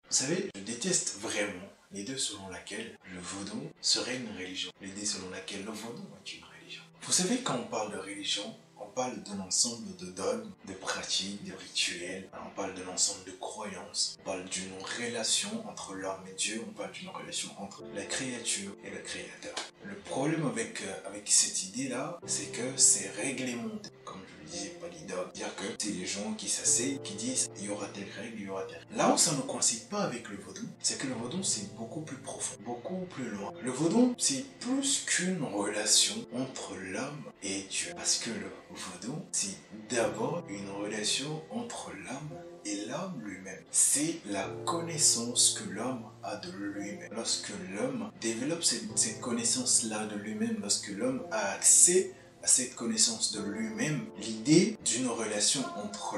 Vous savez, je déteste vraiment l'idée selon laquelle le vaudou serait une religion. L'idée selon laquelle le vaudou est une religion. Vous savez, quand on parle de religion, on parle d'un ensemble de dogmes, de pratiques, de rituels, on parle d'un ensemble de croyances, on parle d'une relation entre l'homme et Dieu, on parle d'une relation entre la créature et le créateur. Le problème avec cette idée-là, c'est que c'est réglementé. Comme je le disais, pas l'idée, dire que c'est les gens qui s'asseyent, qui disent il y aura telle règle, il y aura telle règle. Là où ça ne coïncide pas avec le vaudou, c'est que le vaudou c'est beaucoup plus profond, beaucoup plus loin. Le vaudou c'est plus qu'une relation entre l'homme et Dieu. Parce que le vaudou c'est d'abord une relation entre l'homme et l'homme lui-même. C'est la connaissance que l'homme a de lui-même. Lorsque l'homme développe cette connaissance-là de lui-même, lorsque l'homme a accès à cette connaissance de lui-même, l'idée d'une relation entre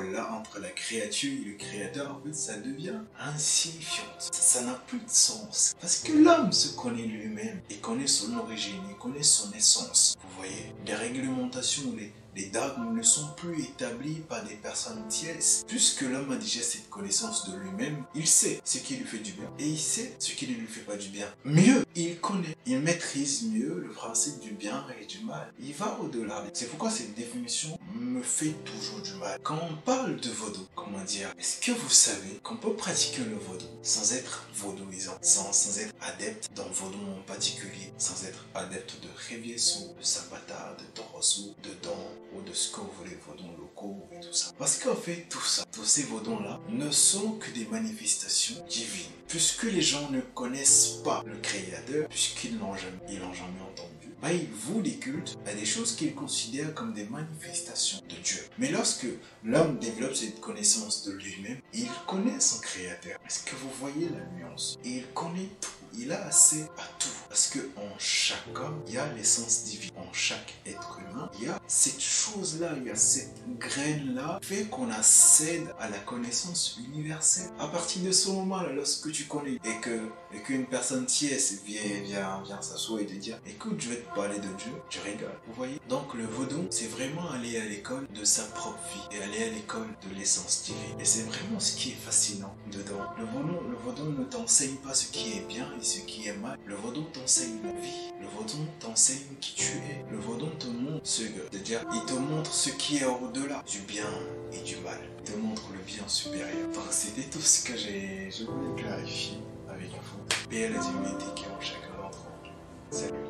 la créature et le créateur, en fait, ça devient insignifiante. Ça n'a plus de sens. Parce que l'homme se connaît lui-même, il connaît son origine, il connaît son essence. Vous voyez, les réglementations, les dogmes ne sont plus établis par des personnes tierces. Puisque l'homme a déjà cette connaissance de lui-même, il sait ce qui lui fait du bien et il sait ce qui ne lui fait pas du bien. Mieux, il connaît, il maîtrise mieux le principe du bien et du mal. Il va au-delà. C'est pourquoi cette définition me fait toujours du mal. Quand on parle de vaudou, comment dire, est-ce que vous savez qu'on peut pratiquer le vaudou sans être vaudouisant, sans être adepte d'un vaudou en particulier, sans être adepte de Reviesu, de Sabata, de Torosu, de Don, ou de ce que vous voulez, vaudons locaux et tout ça. Parce qu'en fait, tout ça, tous ces vaudons-là, ne sont que des manifestations divines. Puisque les gens ne connaissent pas le Créateur, puisqu'ils l'ont jamais entendu, ils vouent des cultes à des choses qu'ils considèrent comme des manifestations de Dieu. Mais lorsque l'homme développe cette connaissance de lui-même, il connaît son Créateur. Est-ce que vous voyez la nuance? Et il connaît tout. Il a accès à tout. Parce qu'en chaque homme, il y a l'essence divine. En chaque être humain, il y a cette chose-là, il y a cette graine-là, fait qu'on accède à la connaissance universelle. À partir de ce moment-là, lorsque tu connais et qu'une personne tierce vient s'asseoir et te dire écoute, je vais te parler de Dieu, tu rigoles. Vous voyez? Donc le vaudou, c'est vraiment aller à l'école de sa propre vie et aller à l'école de l'essence divine. Et c'est vraiment ce qui est fascinant dedans. Le vaudou ne t'enseigne pas ce qui est bien et ce qui est mal. Le vaudou t'enseigne la vie. Le vaudou t'enseigne qui tu es. Le vaudou te montre c'est-à-dire, il te montre ce qui est au-delà du bien et du mal. Il te montre le bien supérieur. Donc c'était tout ce que je voulais clarifier avec vous. Paix à la divinité qui est en chacun d'entre nous. Salut.